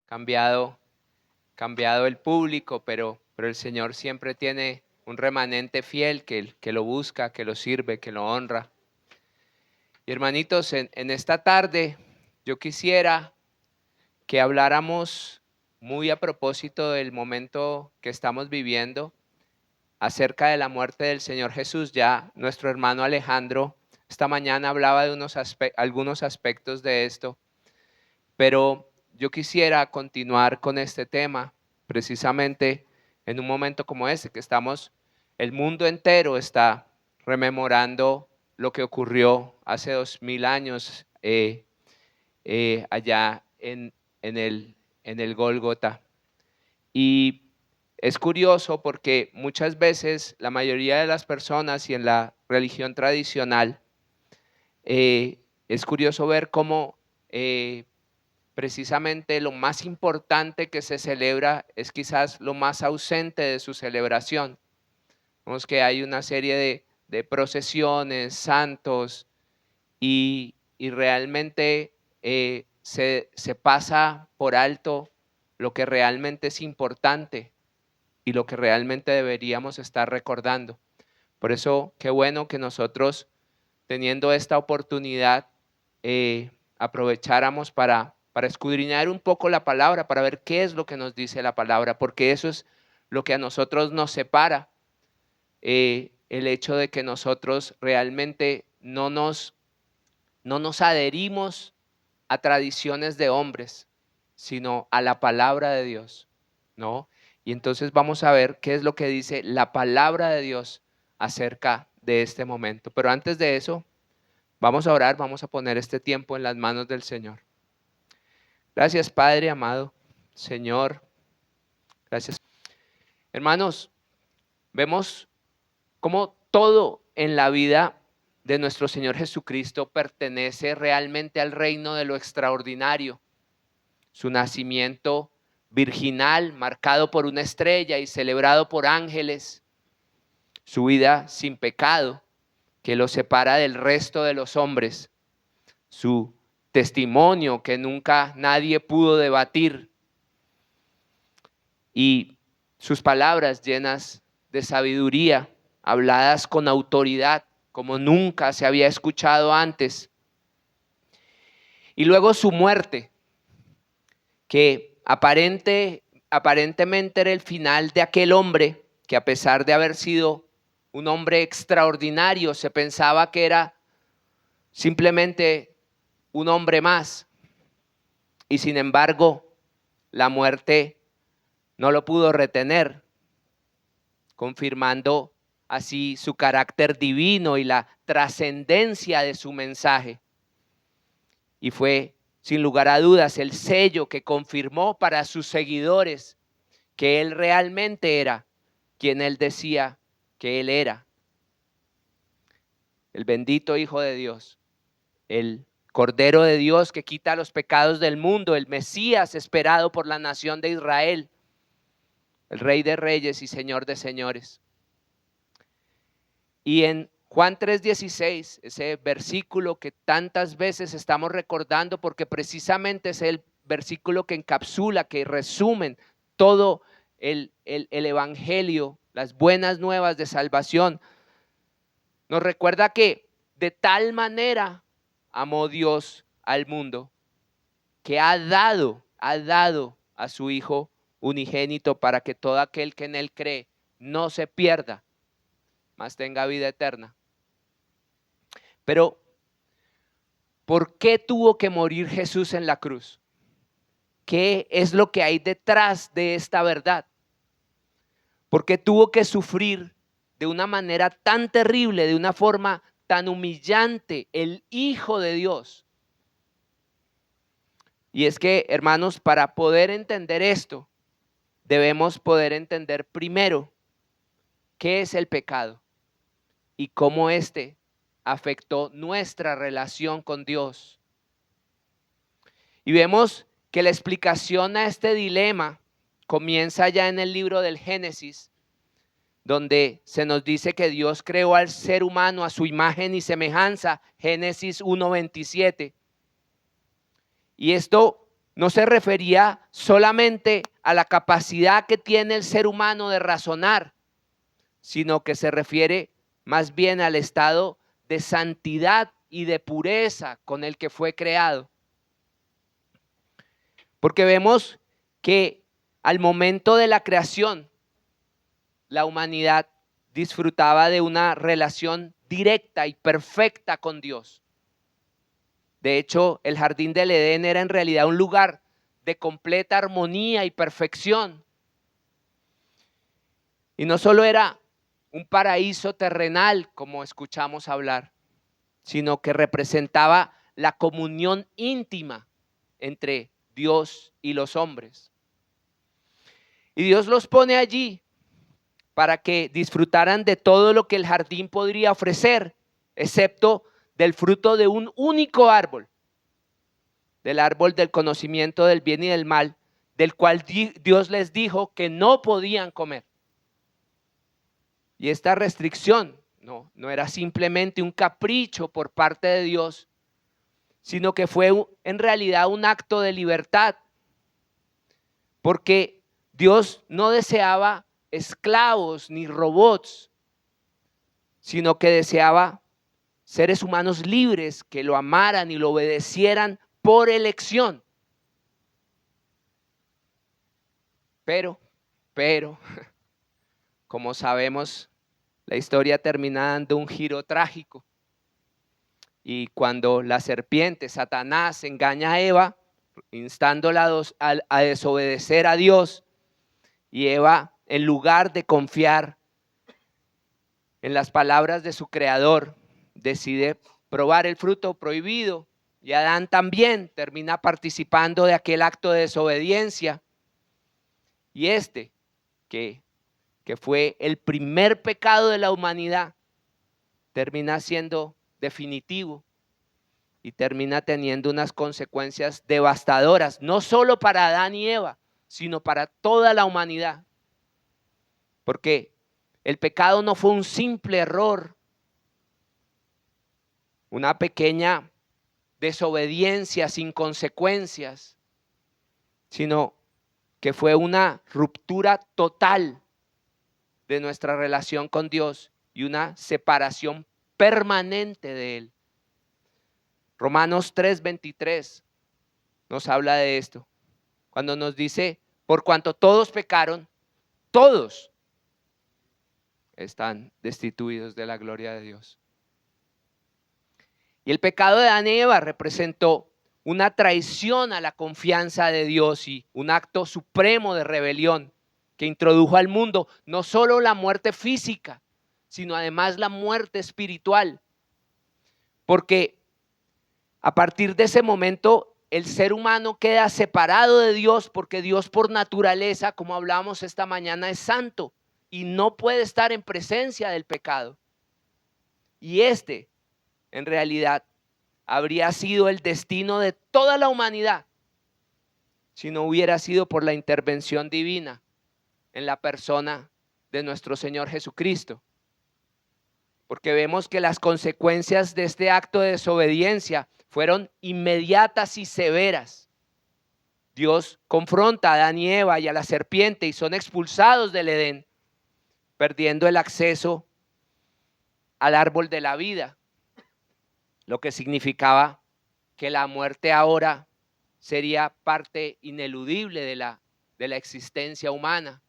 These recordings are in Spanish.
cambiado, cambiado el público, pero el Señor siempre tiene un remanente fiel que lo busca, que lo sirve, que lo honra. Y hermanitos, en esta tarde yo quisiera que habláramos muy a propósito del momento que estamos viviendo acerca de la muerte del Señor Jesús. Ya nuestro hermano Alejandro esta mañana hablaba de algunos aspectos de esto, pero yo quisiera continuar con este tema precisamente en un momento como este, que el mundo entero está rememorando lo que ocurrió hace 2000 años allá en el Gólgota. Y es curioso porque muchas veces la mayoría de las personas y en la religión tradicional es curioso ver cómo precisamente lo más importante que se celebra es quizás lo más ausente de su celebración. Vemos que hay una serie de procesiones, santos, y realmente se pasa por alto lo que realmente es importante y lo que realmente deberíamos estar recordando. Por eso, qué bueno que nosotros, teniendo esta oportunidad, aprovecháramos para escudriñar un poco la palabra, para ver qué es lo que nos dice la palabra, porque eso es lo que a nosotros nos separa, el hecho de que nosotros realmente no nos adherimos a tradiciones de hombres, sino a la palabra de Dios, ¿no? Y entonces vamos a ver qué es lo que dice la palabra de Dios acerca de este momento. Pero antes de eso, vamos a orar, vamos a poner este tiempo en las manos del Señor. Gracias, Padre amado, Señor, gracias. Hermanos, vemos cómo todo en la vida de nuestro Señor Jesucristo pertenece realmente al reino de lo extraordinario. Su nacimiento virginal, marcado por una estrella y celebrado por ángeles. Su vida sin pecado, que lo separa del resto de los hombres. Su testimonio, que nunca nadie pudo debatir. Y sus palabras llenas de sabiduría, habladas con autoridad, como nunca se había escuchado antes. Y luego su muerte, que aparentemente era el final de aquel hombre que, a pesar de haber sido un hombre extraordinario, se pensaba que era simplemente un hombre más. Y sin embargo, la muerte no lo pudo retener, confirmando así su carácter divino y la trascendencia de su mensaje. Y fue, sin lugar a dudas, el sello que confirmó para sus seguidores que él realmente era quien él decía que él era. El bendito Hijo de Dios, el Cordero de Dios que quita los pecados del mundo, el Mesías esperado por la nación de Israel, el Rey de Reyes y Señor de Señores. Y en Juan 3:16, ese versículo que tantas veces estamos recordando porque precisamente es el versículo que encapsula, que resumen todo el evangelio, las buenas nuevas de salvación, nos recuerda que de tal manera amó Dios al mundo que ha dado a su Hijo unigénito para que todo aquel que en él cree no se pierda, mas tenga vida eterna. Pero, ¿por qué tuvo que morir Jesús en la cruz? ¿Qué es lo que hay detrás de esta verdad? ¿Por qué tuvo que sufrir de una manera tan terrible, de una forma tan humillante, el Hijo de Dios? Y es que, hermanos, para poder entender esto, debemos poder entender primero qué es el pecado y cómo éste afectó nuestra relación con Dios. Y vemos que la explicación a este dilema comienza ya en el libro del Génesis, donde se nos dice que Dios creó al ser humano a su imagen y semejanza, Génesis 1:27. Y esto no se refería solamente a la capacidad que tiene el ser humano de razonar, sino que se refiere más bien al estado de santidad y de pureza con el que fue creado. Porque vemos que al momento de la creación, la humanidad disfrutaba de una relación directa y perfecta con Dios. De hecho, el jardín del Edén era en realidad un lugar de completa armonía y perfección. Y no solo era un paraíso terrenal, como escuchamos hablar, sino que representaba la comunión íntima entre Dios y los hombres. Y Dios los pone allí para que disfrutaran de todo lo que el jardín podría ofrecer, excepto del fruto de un único árbol, del árbol del conocimiento del bien y del mal, del cual Dios les dijo que no podían comer. Y esta restricción no era simplemente un capricho por parte de Dios, sino que fue en realidad un acto de libertad, porque Dios no deseaba esclavos ni robots, sino que deseaba seres humanos libres que lo amaran y lo obedecieran por elección. Pero, como sabemos, la historia termina dando un giro trágico. Y cuando la serpiente, Satanás, engaña a Eva, instándola a desobedecer a Dios, y Eva, en lugar de confiar en las palabras de su creador, decide probar el fruto prohibido, y Adán también termina participando de aquel acto de desobediencia. Y que fue el primer pecado de la humanidad, termina siendo definitivo y termina teniendo unas consecuencias devastadoras, no solo para Adán y Eva, sino para toda la humanidad. Porque el pecado no fue un simple error, una pequeña desobediencia sin consecuencias, sino que fue una ruptura total de nuestra relación con Dios y una separación permanente de Él. Romanos 3:23 nos habla de esto, cuando nos dice, por cuanto todos pecaron, todos están destituidos de la gloria de Dios. Y el pecado de Adán y Eva representó una traición a la confianza de Dios y un acto supremo de rebelión que introdujo al mundo no solo la muerte física, sino además la muerte espiritual. Porque a partir de ese momento el ser humano queda separado de Dios, porque Dios por naturaleza, como hablamos esta mañana, es santo y no puede estar en presencia del pecado. Y en realidad, habría sido el destino de toda la humanidad si no hubiera sido por la intervención divina en la persona de nuestro Señor Jesucristo. Porque vemos que las consecuencias de este acto de desobediencia fueron inmediatas y severas. Dios confronta a Adán y Eva y a la serpiente y son expulsados del Edén, perdiendo el acceso al árbol de la vida, lo que significaba que la muerte ahora sería parte ineludible de la existencia humana.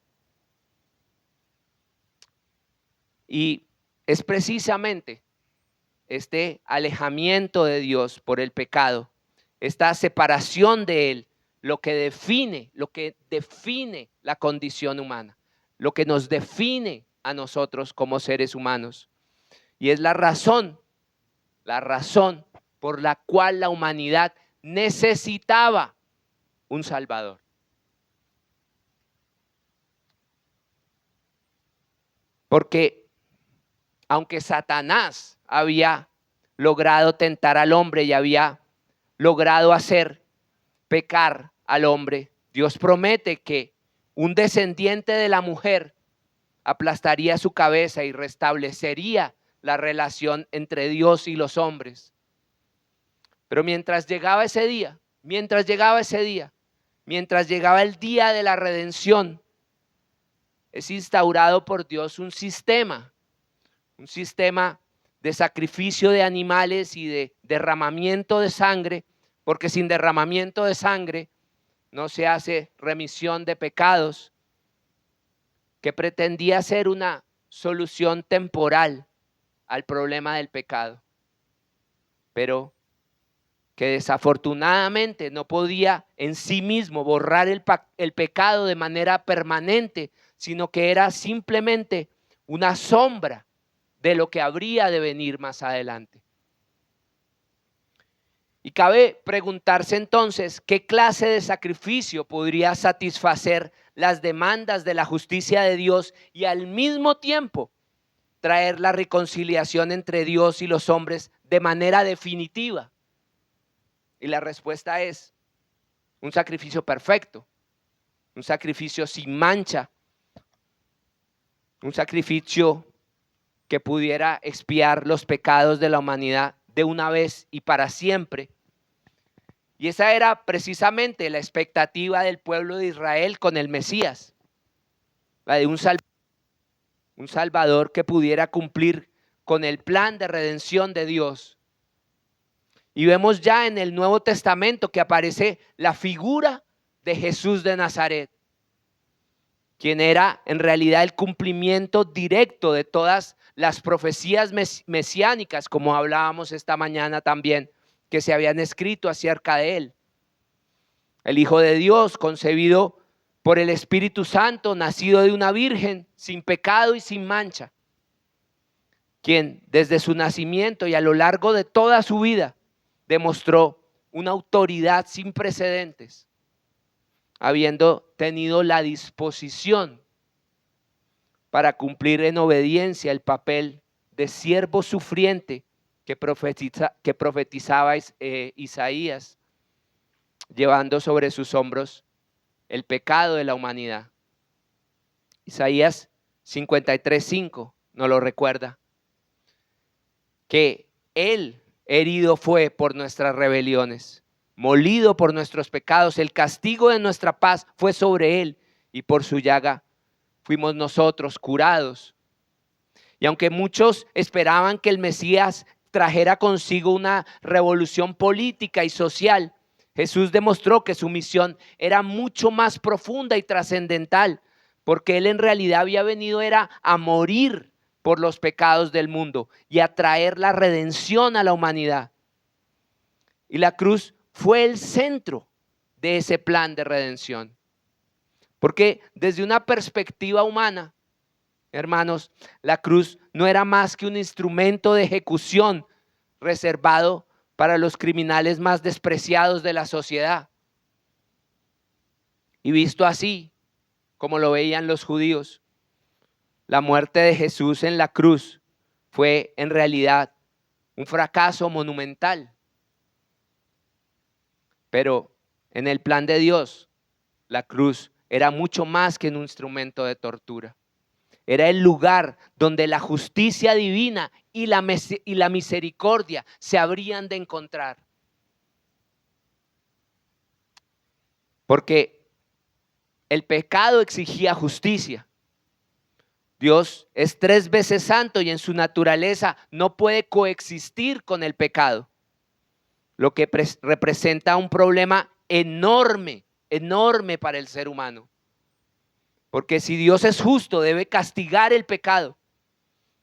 Y es precisamente este alejamiento de Dios por el pecado, esta separación de Él, lo que define la condición humana, lo que nos define a nosotros como seres humanos. Y es la razón por la cual la humanidad necesitaba un Salvador. Porque aunque Satanás había logrado tentar al hombre y había logrado hacer pecar al hombre, Dios promete que un descendiente de la mujer aplastaría su cabeza y restablecería la relación entre Dios y los hombres. Pero mientras llegaba ese día, mientras llegaba el día de la redención, es instaurado por Dios un sistema de sacrificio de animales y de derramamiento de sangre, porque sin derramamiento de sangre no se hace remisión de pecados, que pretendía ser una solución temporal al problema del pecado, pero que desafortunadamente no podía en sí mismo borrar el pecado de manera permanente, sino que era simplemente una sombra de lo que habría de venir más adelante. Y cabe preguntarse entonces, ¿qué clase de sacrificio podría satisfacer las demandas de la justicia de Dios y al mismo tiempo traer la reconciliación entre Dios y los hombres de manera definitiva? Y la respuesta es un sacrificio perfecto, un sacrificio sin mancha, un sacrificio que pudiera expiar los pecados de la humanidad de una vez y para siempre. Y esa era precisamente la expectativa del pueblo de Israel con el Mesías, la de un Salvador que pudiera cumplir con el plan de redención de Dios. Y vemos ya en el Nuevo Testamento que aparece la figura de Jesús de Nazaret, quien era en realidad el cumplimiento directo de todas las profecías mesiánicas, como hablábamos esta mañana también, que se habían escrito acerca de él. El Hijo de Dios, concebido por el Espíritu Santo, nacido de una virgen, sin pecado y sin mancha, quien desde su nacimiento y a lo largo de toda su vida demostró una autoridad sin precedentes, habiendo tenido la disposición para cumplir en obediencia el papel de siervo sufriente que profetizaba Isaías, llevando sobre sus hombros el pecado de la humanidad. Isaías 53:5 nos lo recuerda, que Él herido fue por nuestras rebeliones, molido por nuestros pecados, el castigo de nuestra paz fue sobre Él, y por su llaga fuimos nosotros curados. Y aunque muchos esperaban que el Mesías trajera consigo una revolución política y social, Jesús demostró que su misión era mucho más profunda y trascendental, porque Él en realidad había venido era a morir por los pecados del mundo y a traer la redención a la humanidad. Y la cruz fue el centro de ese plan de redención. Porque desde una perspectiva humana, hermanos, la cruz no era más que un instrumento de ejecución reservado para los criminales más despreciados de la sociedad. Y visto así, como lo veían los judíos, la muerte de Jesús en la cruz fue en realidad un fracaso monumental. Pero en el plan de Dios, la cruz era mucho más que un instrumento de tortura. Era el lugar donde la justicia divina y la misericordia se habrían de encontrar. Porque el pecado exigía justicia. Dios es 3 veces santo y en su naturaleza no puede coexistir con el pecado, lo que representa un problema enorme, enorme para el ser humano. Porque si Dios es justo, debe castigar el pecado.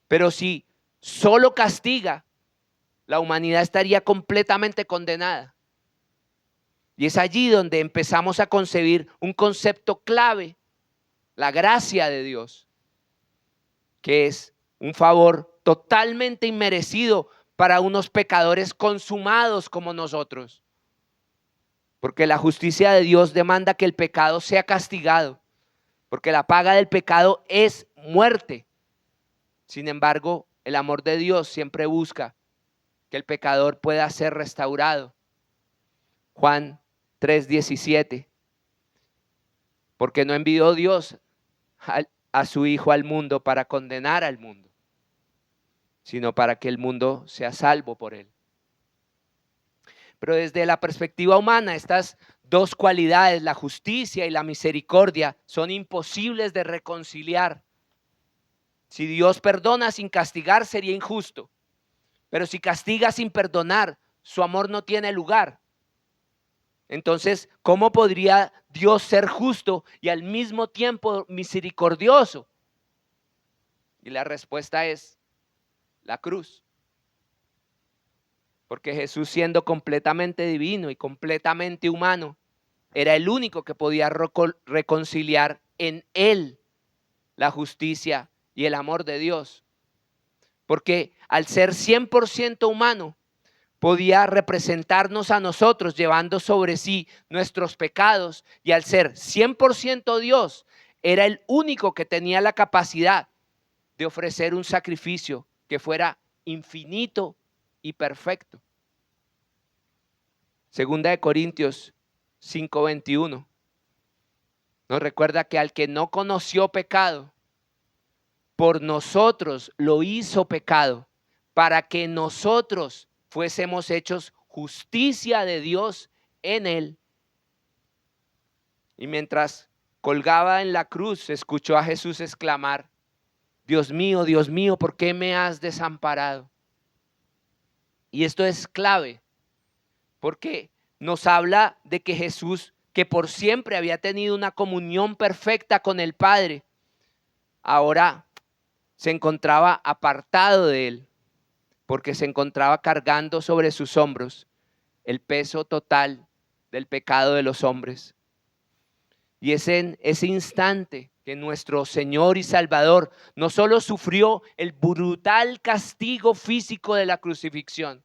Pero si solo castiga, la humanidad estaría completamente condenada. Y es allí donde empezamos a concebir un concepto clave, la gracia de Dios, que es un favor totalmente inmerecido para unos pecadores consumados como nosotros. Porque la justicia de Dios demanda que el pecado sea castigado, porque la paga del pecado es muerte. Sin embargo, el amor de Dios siempre busca que el pecador pueda ser restaurado. Juan 3:17, porque no envió Dios a su Hijo al mundo para condenar al mundo, sino para que el mundo sea salvo por él. Pero desde la perspectiva humana, estas dos cualidades, la justicia y la misericordia, son imposibles de reconciliar. Si Dios perdona sin castigar, sería injusto. Pero si castiga sin perdonar, su amor no tiene lugar. Entonces, ¿cómo podría Dios ser justo y al mismo tiempo misericordioso? Y la respuesta es la cruz. Porque Jesús, siendo completamente divino y completamente humano, era el único que podía reconciliar en él la justicia y el amor de Dios. Porque al ser 100% humano, podía representarnos a nosotros llevando sobre sí nuestros pecados, y al ser 100% Dios, era el único que tenía la capacidad de ofrecer un sacrificio que fuera infinito y perfecto. Segunda de Corintios 5:21 nos recuerda que al que no conoció pecado, por nosotros lo hizo pecado, para que nosotros fuésemos hechos justicia de Dios en él. Y mientras colgaba en la cruz, escuchó a Jesús exclamar: Dios mío, ¿por qué me has desamparado? Y esto es clave, porque nos habla de que Jesús, que por siempre había tenido una comunión perfecta con el Padre, ahora se encontraba apartado de él, porque se encontraba cargando sobre sus hombros el peso total del pecado de los hombres. Y es en ese instante que nuestro Señor y Salvador no solo sufrió el brutal castigo físico de la crucifixión,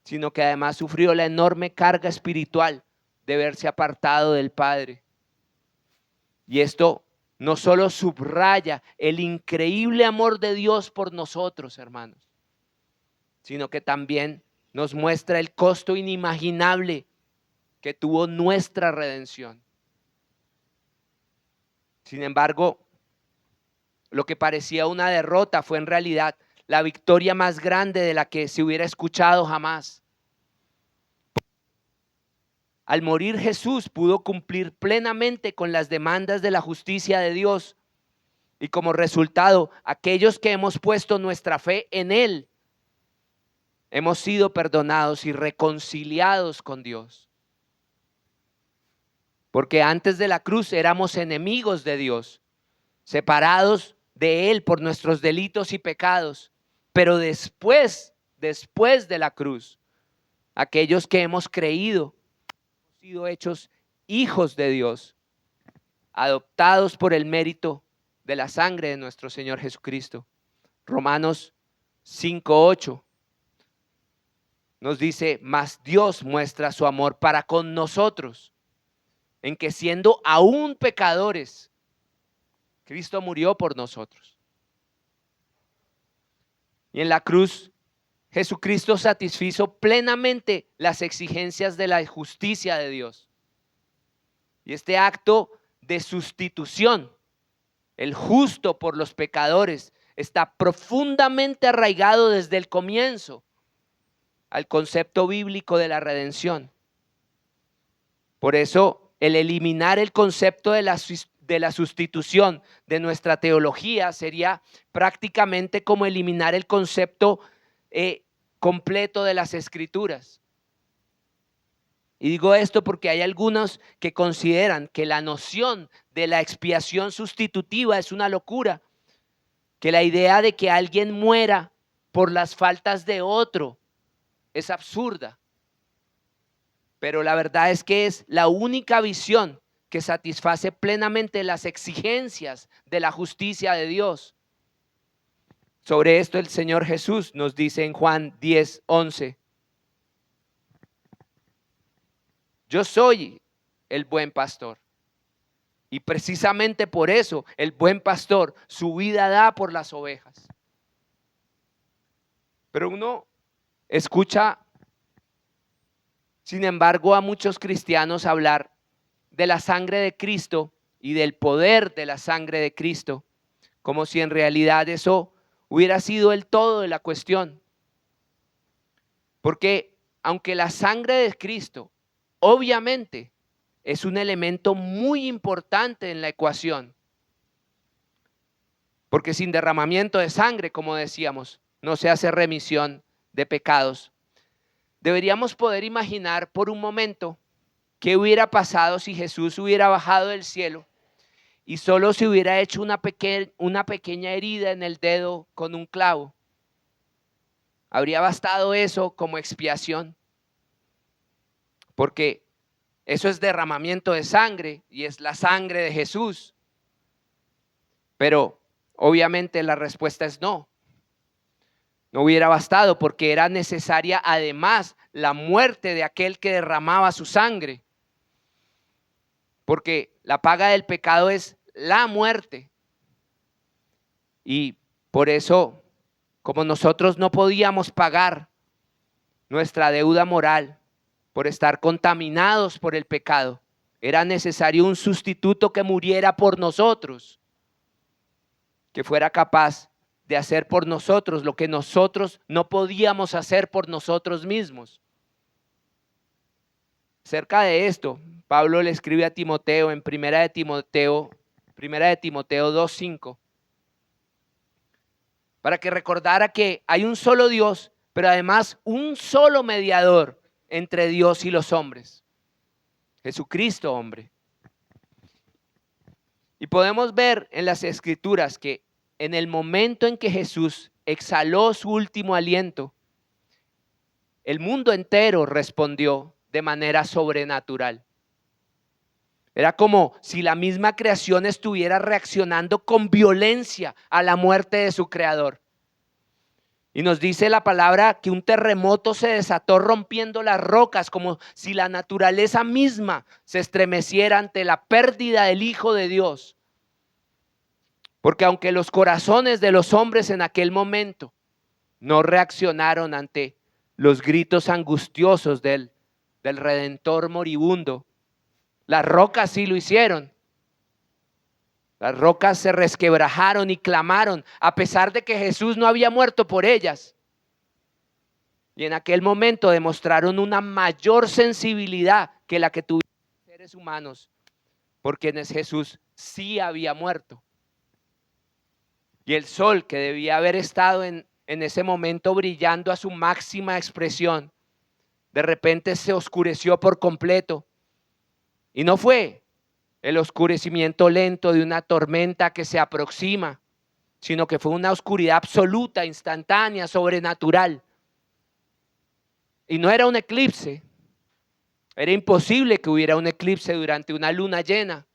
sino que además sufrió la enorme carga espiritual de verse apartado del Padre. Y esto no solo subraya el increíble amor de Dios por nosotros, hermanos, sino que también nos muestra el costo inimaginable que tuvo nuestra redención. Sin embargo, lo que parecía una derrota fue en realidad la victoria más grande de la que se hubiera escuchado jamás. Al morir Jesús pudo cumplir plenamente con las demandas de la justicia de Dios, y como resultado, aquellos que hemos puesto nuestra fe en Él, hemos sido perdonados y reconciliados con Dios. Porque antes de la cruz éramos enemigos de Dios, separados de Él por nuestros delitos y pecados. Pero después de la cruz, aquellos que hemos creído, hemos sido hechos hijos de Dios, adoptados por el mérito de la sangre de nuestro Señor Jesucristo. Romanos 5:8 nos dice: mas Dios muestra su amor para con nosotros, en que siendo aún pecadores, Cristo murió por nosotros. Y en la cruz, Jesucristo satisfizo plenamente las exigencias de la justicia de Dios. Y este acto de sustitución, el justo por los pecadores, está profundamente arraigado desde el comienzo al concepto bíblico de la redención. Por eso, el eliminar el concepto de la sustitución de nuestra teología sería prácticamente como eliminar el concepto completo de las Escrituras. Y digo esto porque hay algunos que consideran que la noción de la expiación sustitutiva es una locura, que la idea de que alguien muera por las faltas de otro es absurda. Pero la verdad es que es la única visión que satisface plenamente las exigencias de la justicia de Dios. Sobre esto el Señor Jesús nos dice en Juan 10:11: yo soy el buen pastor, y precisamente por eso el buen pastor su vida da por las ovejas. Pero uno escucha, sin embargo, a muchos cristianos hablar de la sangre de Cristo y del poder de la sangre de Cristo, como si en realidad eso hubiera sido el todo de la cuestión. Porque aunque la sangre de Cristo obviamente es un elemento muy importante en la ecuación. Porque sin derramamiento de sangre, como decíamos, no se hace remisión de pecados. Deberíamos poder imaginar por un momento qué hubiera pasado si Jesús hubiera bajado del cielo y solo se hubiera hecho una pequeña herida en el dedo con un clavo. ¿Habría bastado eso como expiación? Porque eso es derramamiento de sangre y es la sangre de Jesús. Pero obviamente la respuesta es no. No hubiera bastado porque era necesaria además la muerte de aquel que derramaba su sangre. Porque la paga del pecado es la muerte. Y por eso, como nosotros no podíamos pagar nuestra deuda moral por estar contaminados por el pecado, era necesario un sustituto que muriera por nosotros, que fuera capaz de hacer por nosotros lo que nosotros no podíamos hacer por nosotros mismos. Cerca de esto, Pablo le escribe a Timoteo en Primera de Timoteo 2:5, para que recordara que hay un solo Dios, pero además un solo mediador entre Dios y los hombres, Jesucristo hombre. Y podemos ver en las Escrituras que en el momento en que Jesús exhaló su último aliento, el mundo entero respondió de manera sobrenatural. Era como si la misma creación estuviera reaccionando con violencia a la muerte de su creador. Y nos dice la palabra que un terremoto se desató rompiendo las rocas, como si la naturaleza misma se estremeciera ante la pérdida del Hijo de Dios. Porque aunque los corazones de los hombres en aquel momento no reaccionaron ante los gritos angustiosos del Redentor moribundo, las rocas sí lo hicieron. Las rocas se resquebrajaron y clamaron, a pesar de que Jesús no había muerto por ellas. Y en aquel momento demostraron una mayor sensibilidad que la que tuvieron los seres humanos, por quienes Jesús sí había muerto. Y el sol, que debía haber estado en ese momento brillando a su máxima expresión, de repente se oscureció por completo. Y no fue el oscurecimiento lento de una tormenta que se aproxima, sino que fue una oscuridad absoluta, instantánea, sobrenatural. Y no era un eclipse. Era imposible que hubiera un eclipse durante una luna llena.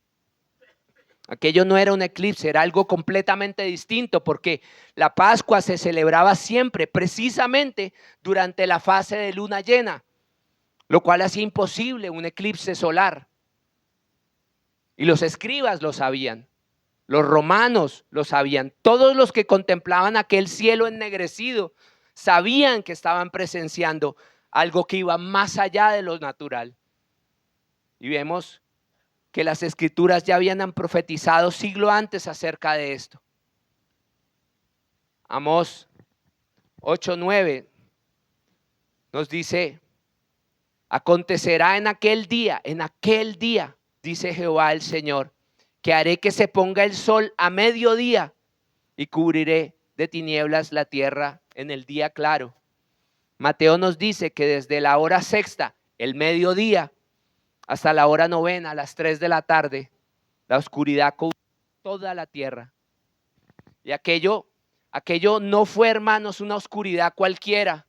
Aquello no era un eclipse, era algo completamente distinto, porque la Pascua se celebraba siempre, precisamente durante la fase de luna llena, lo cual hacía imposible un eclipse solar. Y los escribas lo sabían, los romanos lo sabían, todos los que contemplaban aquel cielo ennegrecido sabían que estaban presenciando algo que iba más allá de lo natural. Y vemos que las Escrituras ya habían profetizado siglo antes acerca de esto. Amós 8:9 nos dice: acontecerá en aquel día, dice Jehová el Señor, que haré que se ponga el sol a mediodía y cubriré de tinieblas la tierra en el día claro. Mateo nos dice que desde la hora sexta, el mediodía, hasta la hora novena, a las 3 de la tarde, la oscuridad cubrió toda la tierra. Y aquello no fue, hermanos, una oscuridad cualquiera.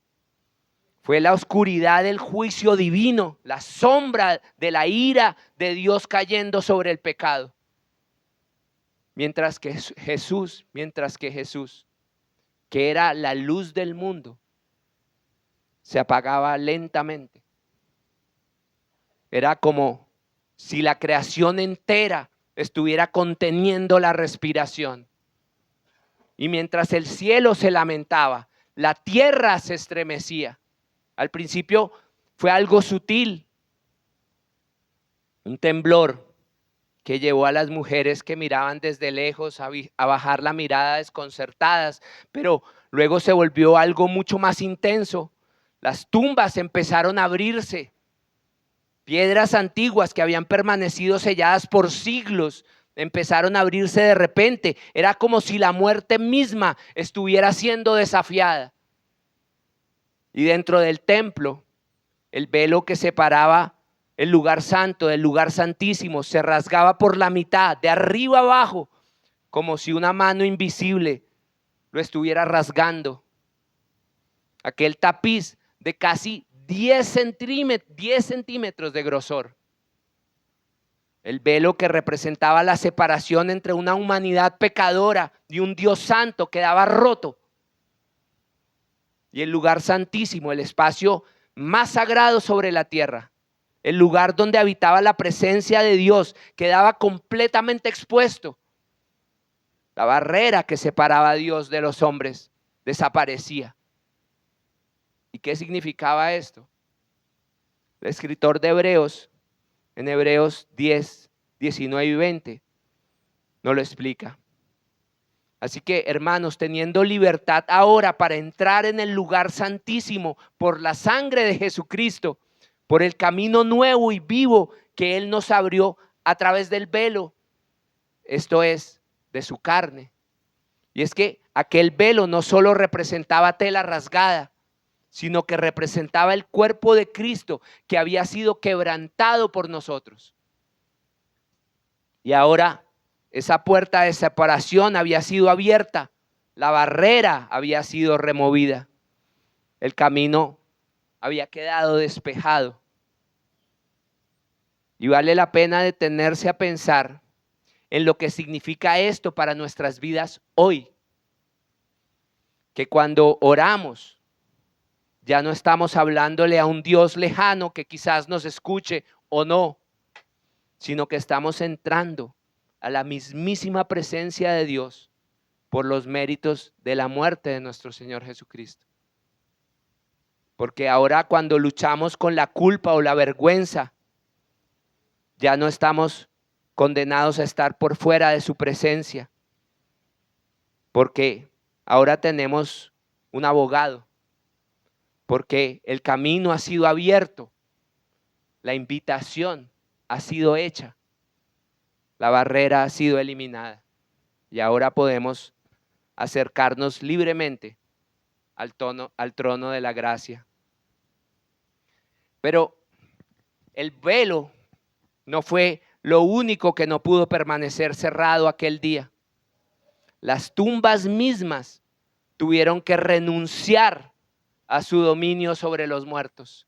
Fue la oscuridad del juicio divino, la sombra de la ira de Dios cayendo sobre el pecado. Mientras que Jesús, que era la luz del mundo, se apagaba lentamente. Era como si la creación entera estuviera conteniendo la respiración. Y mientras el cielo se lamentaba, la tierra se estremecía. Al principio fue algo sutil, un temblor que llevó a las mujeres que miraban desde lejos a bajar la mirada desconcertadas, pero luego se volvió algo mucho más intenso. Las tumbas empezaron a abrirse, Piedras antiguas que habían permanecido selladas por siglos empezaron a abrirse de repente. Era como si la muerte misma estuviera siendo desafiada. Y dentro del templo, el velo que separaba el lugar santo del lugar santísimo se rasgaba por la mitad, de arriba abajo, como si una mano invisible lo estuviera rasgando. Aquel tapiz de casi 10 centímetros de grosor. El velo que representaba la separación entre una humanidad pecadora y un Dios santo quedaba roto. Y el lugar santísimo, el espacio más sagrado sobre la tierra, el lugar donde habitaba la presencia de Dios, quedaba completamente expuesto. La barrera que separaba a Dios de los hombres desaparecía. ¿Y qué significaba esto? El escritor de Hebreos, en Hebreos 10, 19 y 20, nos lo explica. Así que, hermanos, teniendo libertad ahora para entrar en el lugar santísimo por la sangre de Jesucristo, por el camino nuevo y vivo que Él nos abrió a través del velo, esto es, de su carne. Y es que aquel velo no solo representaba tela rasgada, sino que representaba el cuerpo de Cristo que había sido quebrantado por nosotros. Y ahora esa puerta de separación había sido abierta, la barrera había sido removida, el camino había quedado despejado. Y vale la pena detenerse a pensar en lo que significa esto para nuestras vidas hoy. Que cuando oramos, ya no estamos hablándole a un Dios lejano que quizás nos escuche o no, sino que estamos entrando a la mismísima presencia de Dios por los méritos de la muerte de nuestro Señor Jesucristo. Porque ahora cuando luchamos con la culpa o la vergüenza, ya no estamos condenados a estar por fuera de su presencia, porque ahora tenemos un abogado, porque el camino ha sido abierto, la invitación ha sido hecha, la barrera ha sido eliminada y ahora podemos acercarnos libremente al trono de la gracia. Pero el velo no fue lo único que no pudo permanecer cerrado aquel día. Las tumbas mismas tuvieron que renunciar a su dominio sobre los muertos.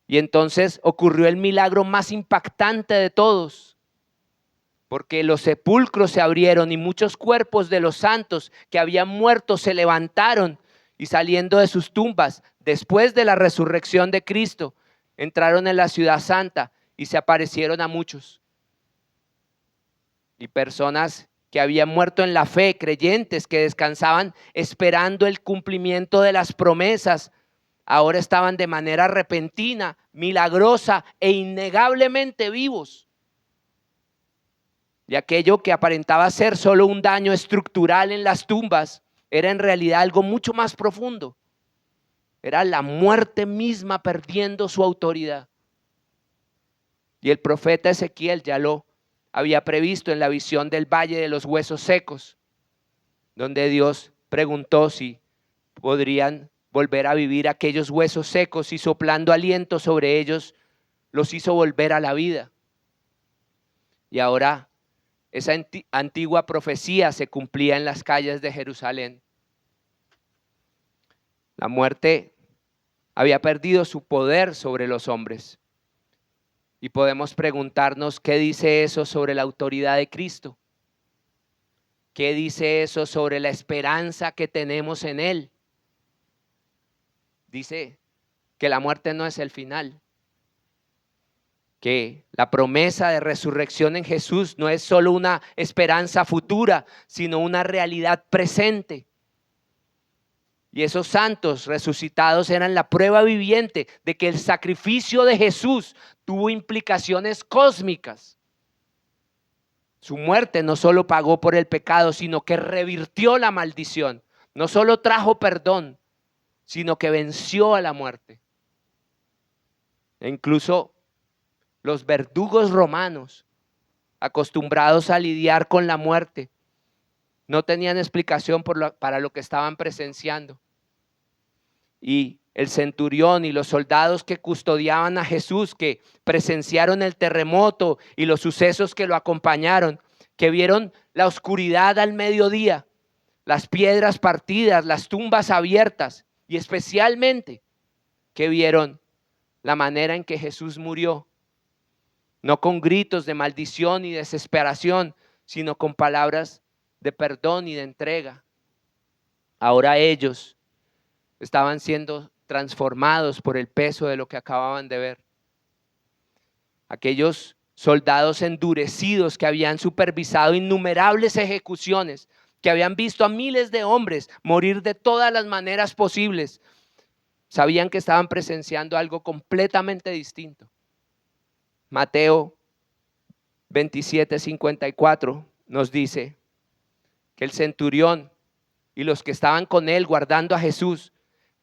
Y entonces ocurrió el milagro más impactante de todos, porque los sepulcros se abrieron y muchos cuerpos de los santos que habían muerto se levantaron y saliendo de sus tumbas, después de la resurrección de Cristo, entraron en la ciudad santa y se aparecieron a muchos. Y personas que habían muerto en la fe, creyentes que descansaban esperando el cumplimiento de las promesas, ahora estaban de manera repentina, milagrosa e innegablemente vivos. Y aquello que aparentaba ser solo un daño estructural en las tumbas, era en realidad algo mucho más profundo. Era la muerte misma perdiendo su autoridad. Y el profeta Ezequiel ya lo había previsto en la visión del valle de los huesos secos, donde Dios preguntó si podrían volver a vivir aquellos huesos secos y soplando aliento sobre ellos los hizo volver a la vida. Y ahora esa antigua profecía se cumplía en las calles de Jerusalén. La muerte había perdido su poder sobre los hombres. Y podemos preguntarnos qué dice eso sobre la autoridad de Cristo. ¿Qué dice eso sobre la esperanza que tenemos en Él? Dice que la muerte no es el final, que la promesa de resurrección en Jesús no es solo una esperanza futura, sino una realidad presente. Y esos santos resucitados eran la prueba viviente de que el sacrificio de Jesús tuvo implicaciones cósmicas. Su muerte no solo pagó por el pecado, sino que revirtió la maldición. No solo trajo perdón, sino que venció a la muerte. E incluso Los verdugos romanos, acostumbrados a lidiar con la muerte, no tenían explicación para lo que estaban presenciando. Y el centurión y los soldados que custodiaban a Jesús, que presenciaron el terremoto y los sucesos que lo acompañaron, que vieron la oscuridad al mediodía, las piedras partidas, las tumbas abiertas, y especialmente que vieron la manera en que Jesús murió, no con gritos de maldición y desesperación, sino con palabras de perdón y de entrega. Ahora ellos estaban siendo transformados por el peso de lo que acababan de ver. Aquellos soldados endurecidos que habían supervisado innumerables ejecuciones, que habían visto a miles de hombres morir de todas las maneras posibles, sabían que estaban presenciando algo completamente distinto. Mateo 27:54 nos dice que el centurión y los que estaban con él guardando a Jesús,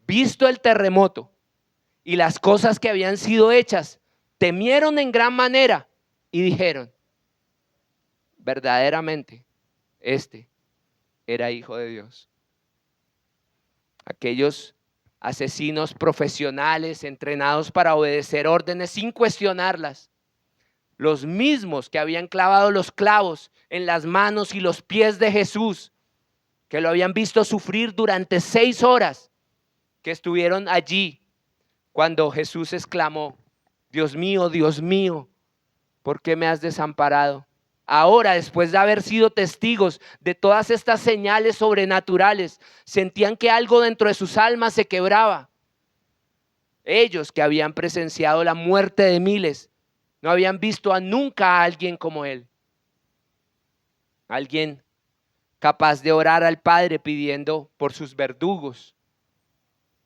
visto el terremoto y las cosas que habían sido hechas, temieron en gran manera y dijeron: verdaderamente, este era hijo de Dios. Aquellos asesinos profesionales entrenados para obedecer órdenes sin cuestionarlas, los mismos que habían clavado los clavos en las manos y los pies de Jesús, que lo habían visto sufrir durante 6 horas, que estuvieron allí cuando Jesús exclamó: Dios mío, ¿por qué me has desamparado? Ahora, después de haber sido testigos de todas estas señales sobrenaturales, sentían que algo dentro de sus almas se quebraba. Ellos que habían presenciado la muerte de miles, no habían visto nunca a alguien como él. Alguien capaz de orar al Padre pidiendo por sus verdugos.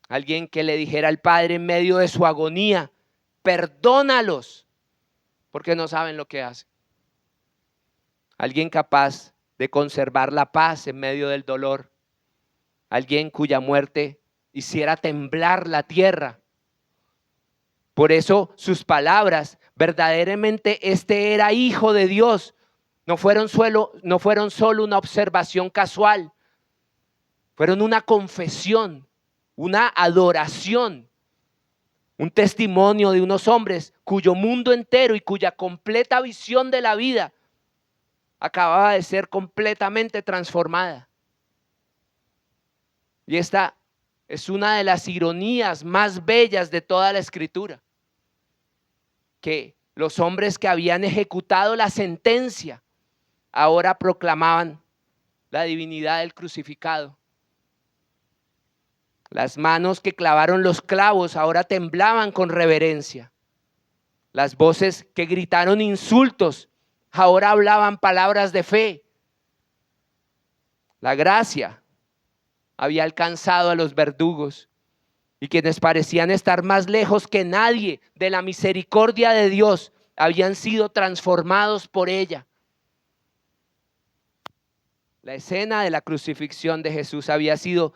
Alguien que le dijera al Padre en medio de su agonía: perdónalos, porque no saben lo que hacen. Alguien capaz de conservar la paz en medio del dolor. Alguien cuya muerte hiciera temblar la tierra. Por eso sus palabras: verdaderamente este era hijo de Dios, no fueron solo una observación casual, fueron una confesión, una adoración, un testimonio de unos hombres cuyo mundo entero y cuya completa visión de la vida acababa de ser completamente transformada. Y esta es una de las ironías más bellas de toda la Escritura, que los hombres que habían ejecutado la sentencia ahora proclamaban la divinidad del crucificado. Las manos que clavaron los clavos ahora temblaban con reverencia. Las voces que gritaron insultos ahora hablaban palabras de fe. La gracia había alcanzado a los verdugos, y quienes parecían estar más lejos que nadie de la misericordia de Dios habían sido transformados por ella. La escena de la crucifixión de Jesús había sido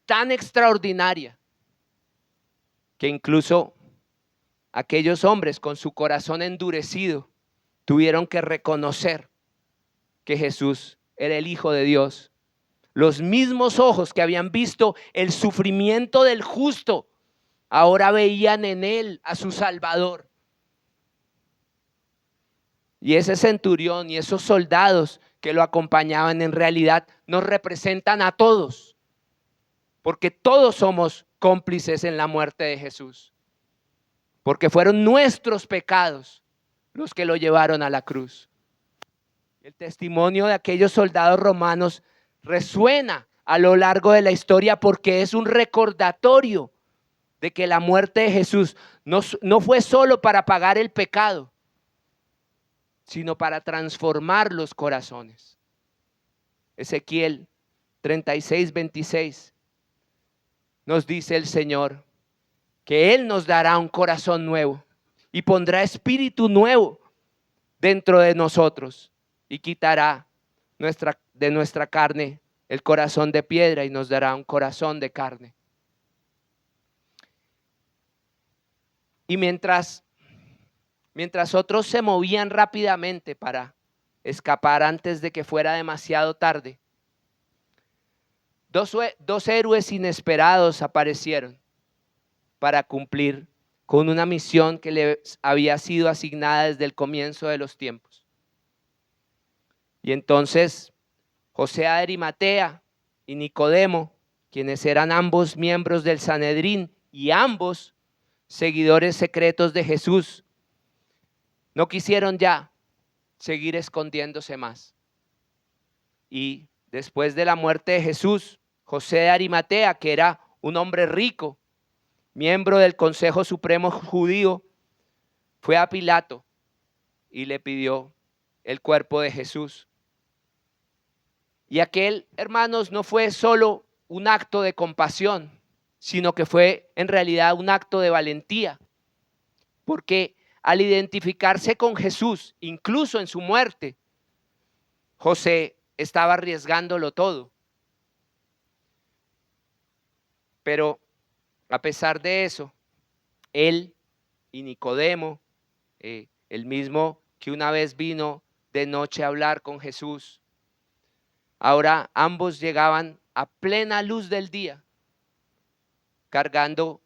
tan extraordinaria que incluso aquellos hombres con su corazón endurecido tuvieron que reconocer que Jesús era el Hijo de Dios. Los mismos ojos que habían visto el sufrimiento del justo ahora veían en él a su Salvador. Y ese centurión y esos soldados que lo acompañaban en realidad nos representan a todos, porque todos somos cómplices en la muerte de Jesús, porque fueron nuestros pecados los que lo llevaron a la cruz. El testimonio de aquellos soldados romanos resuena a lo largo de la historia, porque es un recordatorio de que la muerte de Jesús no fue solo para pagar el pecado, sino para transformar los corazones. Ezequiel 36:26 nos dice el Señor que Él nos dará un corazón nuevo y pondrá espíritu nuevo dentro de nosotros, y quitará de nuestra carne el corazón de piedra y nos dará un corazón de carne. Y mientras mientras otros se movían rápidamente para escapar antes de que fuera demasiado tarde, dos héroes inesperados aparecieron para cumplir con una misión que les había sido asignada desde el comienzo de los tiempos. Y entonces José de Arimatea y Nicodemo, quienes eran ambos miembros del Sanedrín y ambos seguidores secretos de Jesús, no quisieron ya seguir escondiéndose más. Y después de la muerte de Jesús, José de Arimatea, que era un hombre rico, miembro del Consejo Supremo Judío, fue a Pilato y le pidió el cuerpo de Jesús. Y aquel, hermanos, no fue solo un acto de compasión, sino que fue en realidad un acto de valentía, porque al identificarse con Jesús, incluso en su muerte, José estaba arriesgándolo todo. Pero a pesar de eso, él y Nicodemo, el mismo que una vez vino de noche a hablar con Jesús, ahora ambos llegaban a plena luz del día, cargando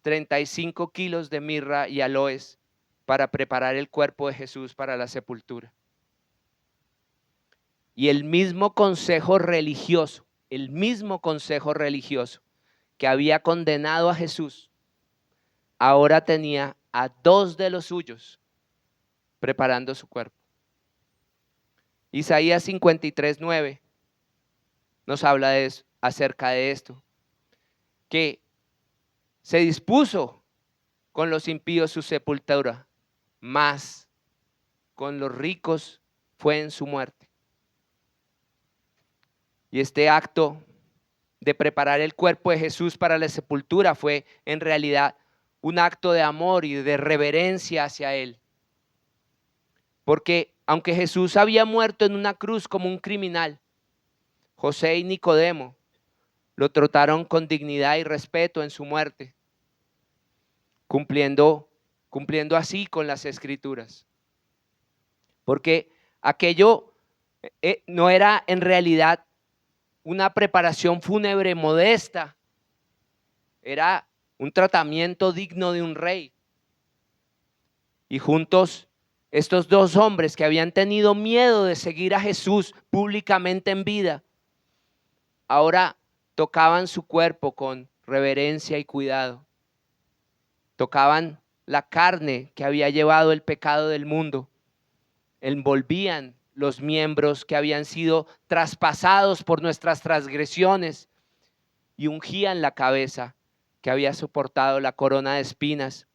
35 kilos de mirra y aloes para preparar el cuerpo de Jesús para la sepultura. Y el mismo consejo religioso que había condenado a Jesús, ahora tenía a dos de los suyos preparando su cuerpo. Isaías 53:9 nos habla acerca de esto, que se dispuso con los impíos su sepultura, mas con los ricos fue en su muerte. Y este acto de preparar el cuerpo de Jesús para la sepultura fue en realidad un acto de amor y de reverencia hacia él. Porque aunque Jesús había muerto en una cruz como un criminal, José y Nicodemo lo trataron con dignidad y respeto en su muerte, cumpliendo así con las Escrituras. Porque aquello no era en realidad una preparación fúnebre modesta, era un tratamiento digno de un rey. Y juntos, estos dos hombres que habían tenido miedo de seguir a Jesús públicamente en vida, ahora tocaban su cuerpo con reverencia y cuidado. Tocaban la carne que había llevado el pecado del mundo. Envolvían los miembros que habían sido traspasados por nuestras transgresiones y ungían la cabeza que había soportado la corona de espinas.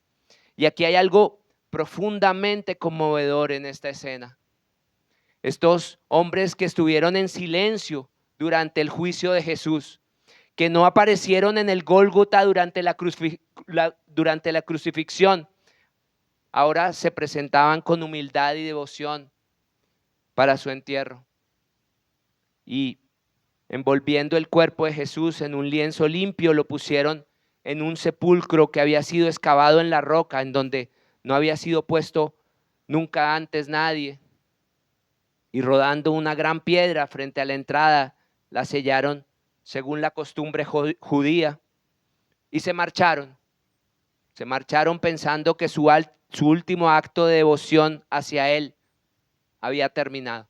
Y aquí hay algo profundamente conmovedor en esta escena. Estos hombres que estuvieron en silencio durante el juicio de Jesús, que no aparecieron en el Gólgota durante la crucifixión, ahora se presentaban con humildad y devoción para su entierro. Y envolviendo el cuerpo de Jesús en un lienzo limpio, lo pusieron en un sepulcro que había sido excavado en la roca, en donde no había sido puesto nunca antes nadie. Y rodando una gran piedra frente a la entrada, la sellaron según la costumbre judía y se marcharon. Se marcharon pensando que su último acto de devoción hacia él había terminado.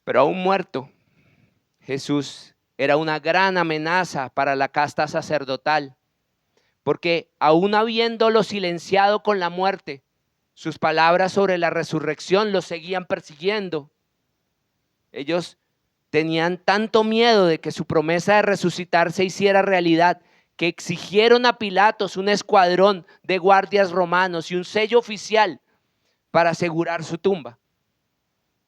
Pero aún muerto, Jesús era una gran amenaza para la casta sacerdotal, porque aún habiéndolo silenciado con la muerte, sus palabras sobre la resurrección los seguían persiguiendo. Ellos tenían tanto miedo de que su promesa de resucitar se hiciera realidad, que exigieron a Pilatos un escuadrón de guardias romanos y un sello oficial para asegurar su tumba.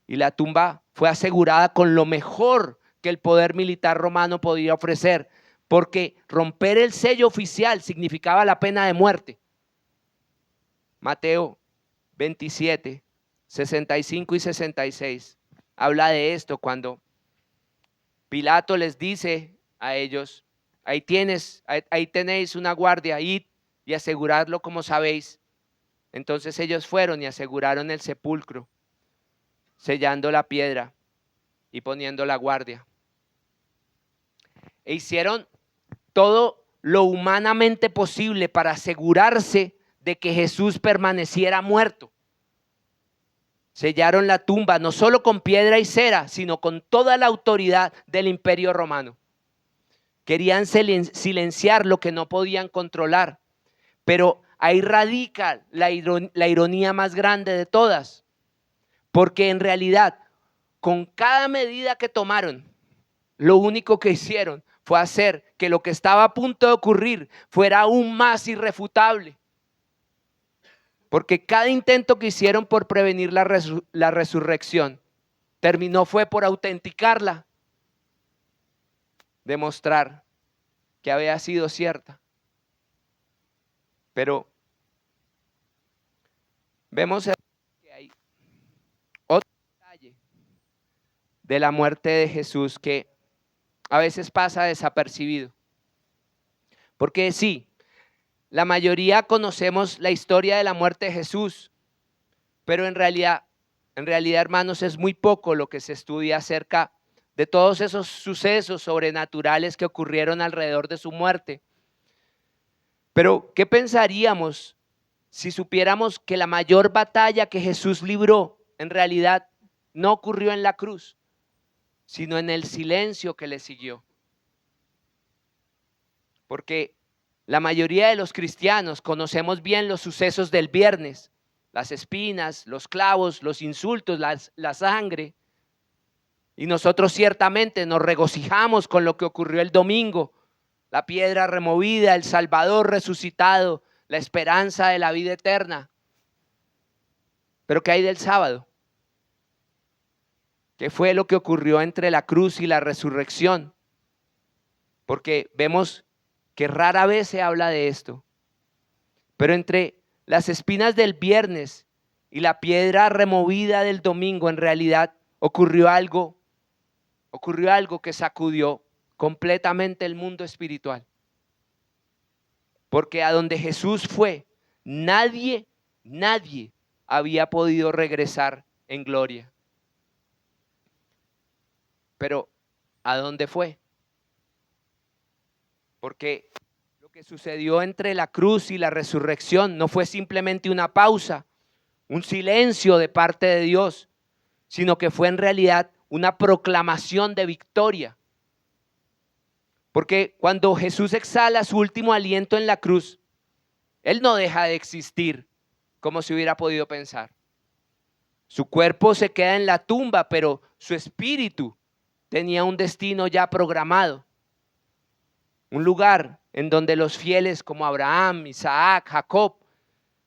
Y la tumba fue asegurada con lo mejor que el poder militar romano podía ofrecer, porque romper el sello oficial significaba la pena de muerte. Mateo 27, 65 y 66 habla de esto cuando Pilato les dice a ellos: ahí tenéis una guardia, id y aseguradlo como sabéis. Entonces ellos fueron y aseguraron el sepulcro, sellando la piedra y poniendo la guardia. E hicieron todo lo humanamente posible para asegurarse de que Jesús permaneciera muerto. Sellaron la tumba no solo con piedra y cera, sino con toda la autoridad del Imperio Romano. Querían silenciar lo que no podían controlar, pero ahí radica la ironía más grande de todas, porque en realidad, con cada medida que tomaron, lo único que hicieron fue hacer que lo que estaba a punto de ocurrir fuera aún más irrefutable. Porque cada intento que hicieron por prevenir la resurrección terminó fue por autenticarla, demostrar que había sido cierta. Pero vemos que hay otro detalle de la muerte de Jesús que a veces pasa desapercibido. Porque sí, la mayoría conocemos la historia de la muerte de Jesús, pero en realidad, hermanos, es muy poco lo que se estudia acerca de todos esos sucesos sobrenaturales que ocurrieron alrededor de su muerte. Pero, ¿qué pensaríamos si supiéramos que la mayor batalla que Jesús libró en realidad no ocurrió en la cruz, sino en el silencio que le siguió? Porque la mayoría de los cristianos conocemos bien los sucesos del viernes, las espinas, los clavos, los insultos, la sangre. Y nosotros ciertamente nos regocijamos con lo que ocurrió el domingo, la piedra removida, el Salvador resucitado, la esperanza de la vida eterna. Pero ¿qué hay del sábado? ¿Qué fue lo que ocurrió entre la cruz y la resurrección? Porque vemos que rara vez se habla de esto. Pero entre las espinas del viernes y la piedra removida del domingo, en realidad ocurrió algo que sacudió completamente el mundo espiritual. Porque a donde Jesús fue, nadie había podido regresar en gloria. Pero ¿a dónde fue? Porque lo que sucedió entre la cruz y la resurrección no fue simplemente una pausa, un silencio de parte de Dios, sino que fue en realidad una proclamación de victoria. Porque cuando Jesús exhala su último aliento en la cruz, Él no deja de existir como se hubiera podido pensar. Su cuerpo se queda en la tumba, pero su espíritu tenía un destino ya programado. Un lugar en donde los fieles como Abraham, Isaac, Jacob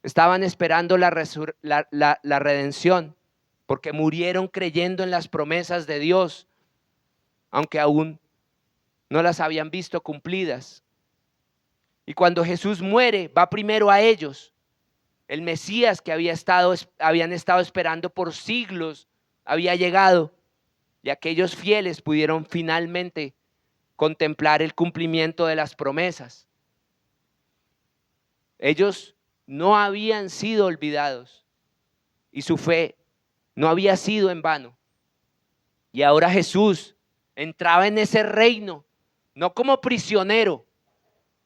estaban esperando la redención, porque murieron creyendo en las promesas de Dios, aunque aún no las habían visto cumplidas. Y cuando Jesús muere, va primero a ellos. El Mesías que habían estado esperando por siglos había llegado, y aquellos fieles pudieron finalmente contemplar el cumplimiento de las promesas. Ellos no habían sido olvidados y su fe no había sido en vano. Y ahora Jesús entraba en ese reino, no como prisionero,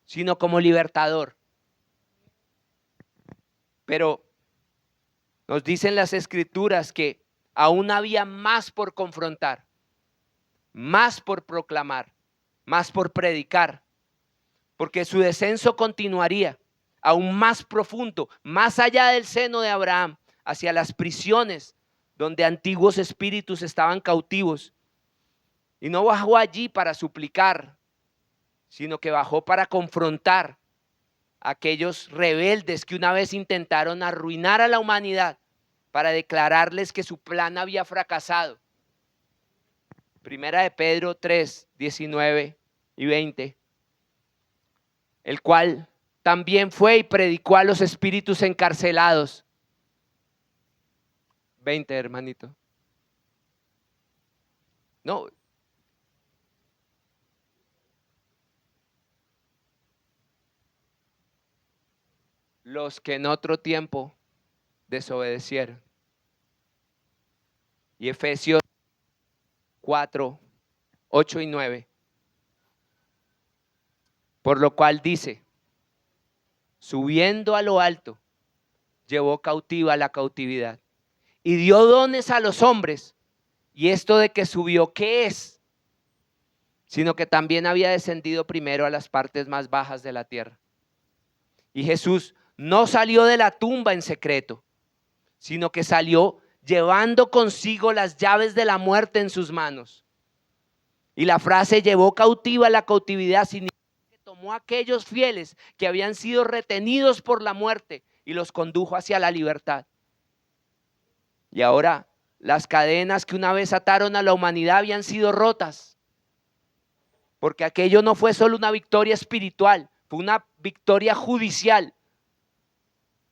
sino como libertador. Pero nos dicen las Escrituras que aún había más por confrontar, más por proclamar, más por predicar, porque su descenso continuaría aún más profundo, más allá del seno de Abraham, hacia las prisiones donde antiguos espíritus estaban cautivos. Y no bajó allí para suplicar, sino que bajó para confrontar a aquellos rebeldes que una vez intentaron arruinar a la humanidad, para declararles que su plan había fracasado. Primera de Pedro 3, 19 y 20. El cual también fue y predicó a los espíritus encarcelados. 20, hermanito. No. Los que en otro tiempo desobedecieron. Y Efesios 4, 8 y 9. Por lo cual dice, subiendo a lo alto, llevó cautiva la cautividad y dio dones a los hombres. Y esto de que subió, ¿qué es? Sino que también había descendido primero a las partes más bajas de la tierra. Y Jesús no salió de la tumba en secreto, sino que salió llevando consigo las llaves de la muerte en sus manos. Y la frase llevó cautiva la cautividad significa que tomó a aquellos fieles que habían sido retenidos por la muerte y los condujo hacia la libertad. Y ahora las cadenas que una vez ataron a la humanidad habían sido rotas. Porque aquello no fue solo una victoria espiritual, fue una victoria judicial.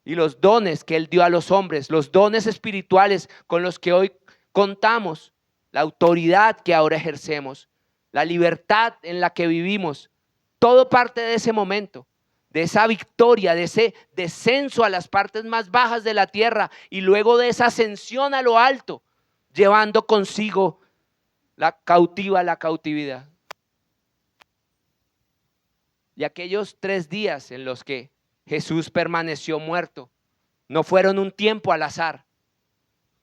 Y los dones que Él dio a los hombres, los dones espirituales con los que hoy contamos, la autoridad que ahora ejercemos, la libertad en la que vivimos, todo parte de ese momento, de esa victoria, de ese descenso a las partes más bajas de la tierra y luego de esa ascensión a lo alto, llevando consigo la cautividad. Y aquellos 3 días en los que Jesús permaneció muerto no fueron un tiempo al azar,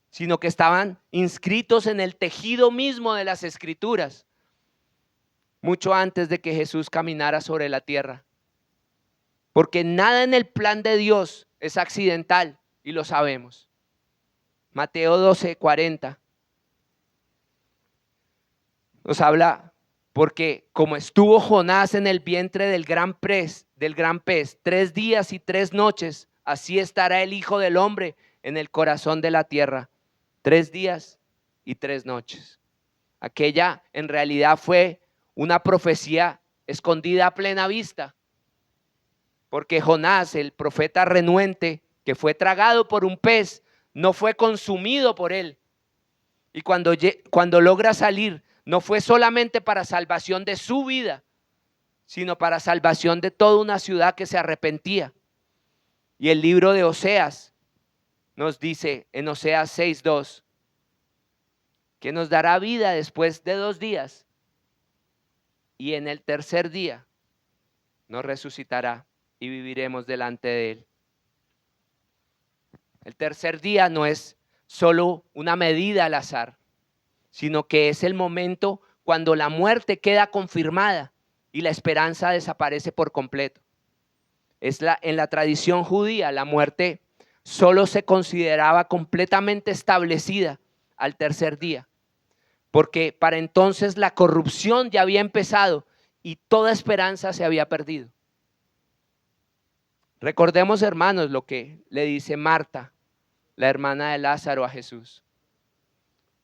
sino que estaban inscritos en el tejido mismo de las Escrituras, mucho antes de que Jesús caminara sobre la tierra. Porque nada en el plan de Dios es accidental y lo sabemos. Mateo 12:40 nos habla, porque como estuvo Jonás en el vientre del gran pez 3 días y 3 noches, así estará el Hijo del Hombre en el corazón de la tierra, 3 días y 3 noches. Aquella en realidad fue una profecía escondida a plena vista, porque Jonás, el profeta renuente, que fue tragado por un pez, no fue consumido por él. Y cuando logra salir, no fue solamente para salvación de su vida, sino para salvación de toda una ciudad que se arrepentía. Y el libro de Oseas nos dice en Oseas 6:2 que nos dará vida después de 2 días y en el tercer día nos resucitará y viviremos delante de Él. El tercer día no es solo una medida al azar, sino que es el momento cuando la muerte queda confirmada y la esperanza desaparece por completo. En la tradición judía, la muerte solo se consideraba completamente establecida al tercer día, porque para entonces la corrupción ya había empezado y toda esperanza se había perdido. Recordemos, hermanos, lo que le dice Marta, la hermana de Lázaro, a Jesús.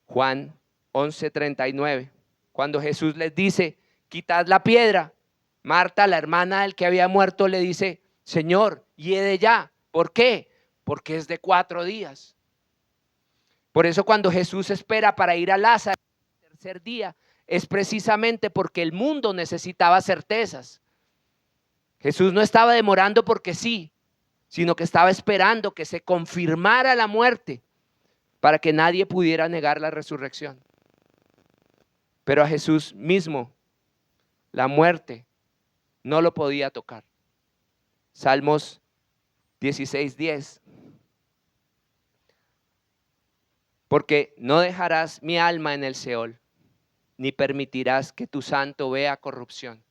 Juan 11:39, cuando Jesús les dice, quitad la piedra, Marta, la hermana del que había muerto, le dice, Señor, hiede ya. ¿Por qué? Porque es de 4 días. Por eso cuando Jesús espera para ir a Lázaro el tercer día, es precisamente porque el mundo necesitaba certezas. Jesús no estaba demorando porque sí, sino que estaba esperando que se confirmara la muerte para que nadie pudiera negar la resurrección. Pero a Jesús mismo la muerte no lo podía tocar. Salmos 16:10. Porque no dejarás mi alma en el Seol, ni permitirás que tu santo vea corrupción.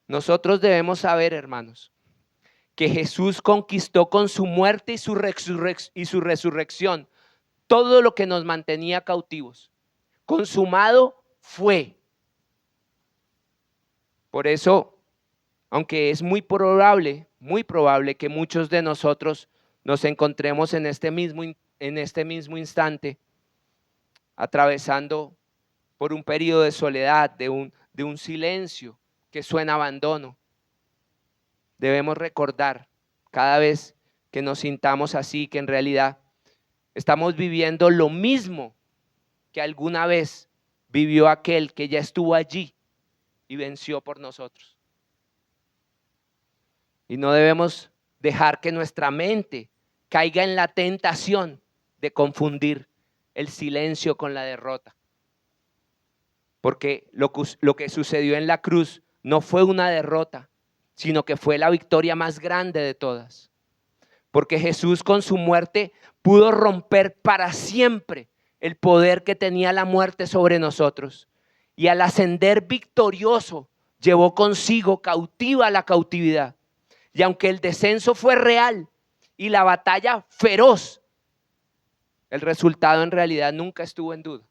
Nosotros debemos saber, hermanos, que Jesús conquistó con su muerte y su resurrección todo lo que nos mantenía cautivos. Consumado fue. Por eso, aunque es muy probable que muchos de nosotros nos encontremos en este mismo instante atravesando por un periodo de soledad, de un silencio que suena a abandono, debemos recordar cada vez que nos sintamos así, que en realidad estamos viviendo lo mismo que alguna vez vivió aquel que ya estuvo allí y venció por nosotros. Y no debemos dejar que nuestra mente caiga en la tentación de confundir el silencio con la derrota. Porque lo que sucedió en la cruz no fue una derrota, sino que fue la victoria más grande de todas. Porque Jesús con su muerte pudo romper para siempre el poder que tenía la muerte sobre nosotros. Y al ascender victorioso, llevó consigo cautiva la cautividad. Y aunque el descenso fue real y la batalla feroz, el resultado en realidad nunca estuvo en duda.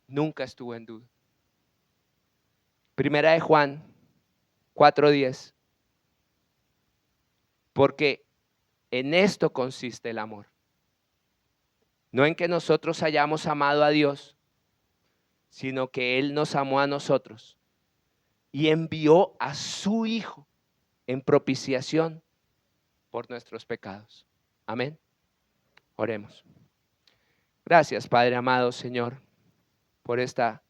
Nunca estuvo en duda. Primera de Juan 4:10. Porque en esto consiste el amor. No en que nosotros hayamos amado a Dios, sino que Él nos amó a nosotros y envió a su Hijo en propiciación por nuestros pecados. Amén. Oremos. Gracias, Padre amado, Señor, por esta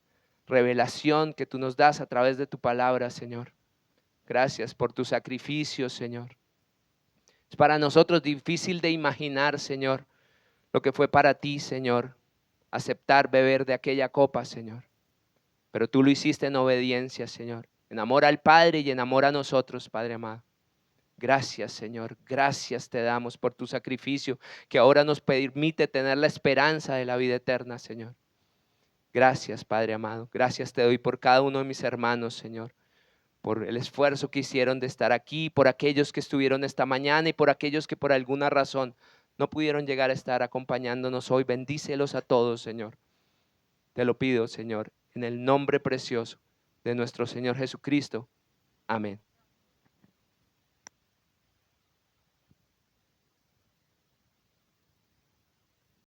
revelación que tú nos das a través de tu palabra, Señor. Gracias por tu sacrificio, Señor. Es para nosotros difícil de imaginar, Señor, lo que fue para ti, Señor, aceptar beber de aquella copa, Señor. Pero tú lo hiciste en obediencia, Señor, en amor al Padre y en amor a nosotros, Padre amado. Gracias, Señor, gracias te damos por tu sacrificio que ahora nos permite tener la esperanza de la vida eterna, Señor. Gracias, Padre amado, gracias te doy por cada uno de mis hermanos, Señor, por el esfuerzo que hicieron de estar aquí, por aquellos que estuvieron esta mañana y por aquellos que por alguna razón no pudieron llegar a estar acompañándonos hoy. Bendícelos a todos, Señor. Te lo pido, Señor, en el nombre precioso de nuestro Señor Jesucristo. Amén.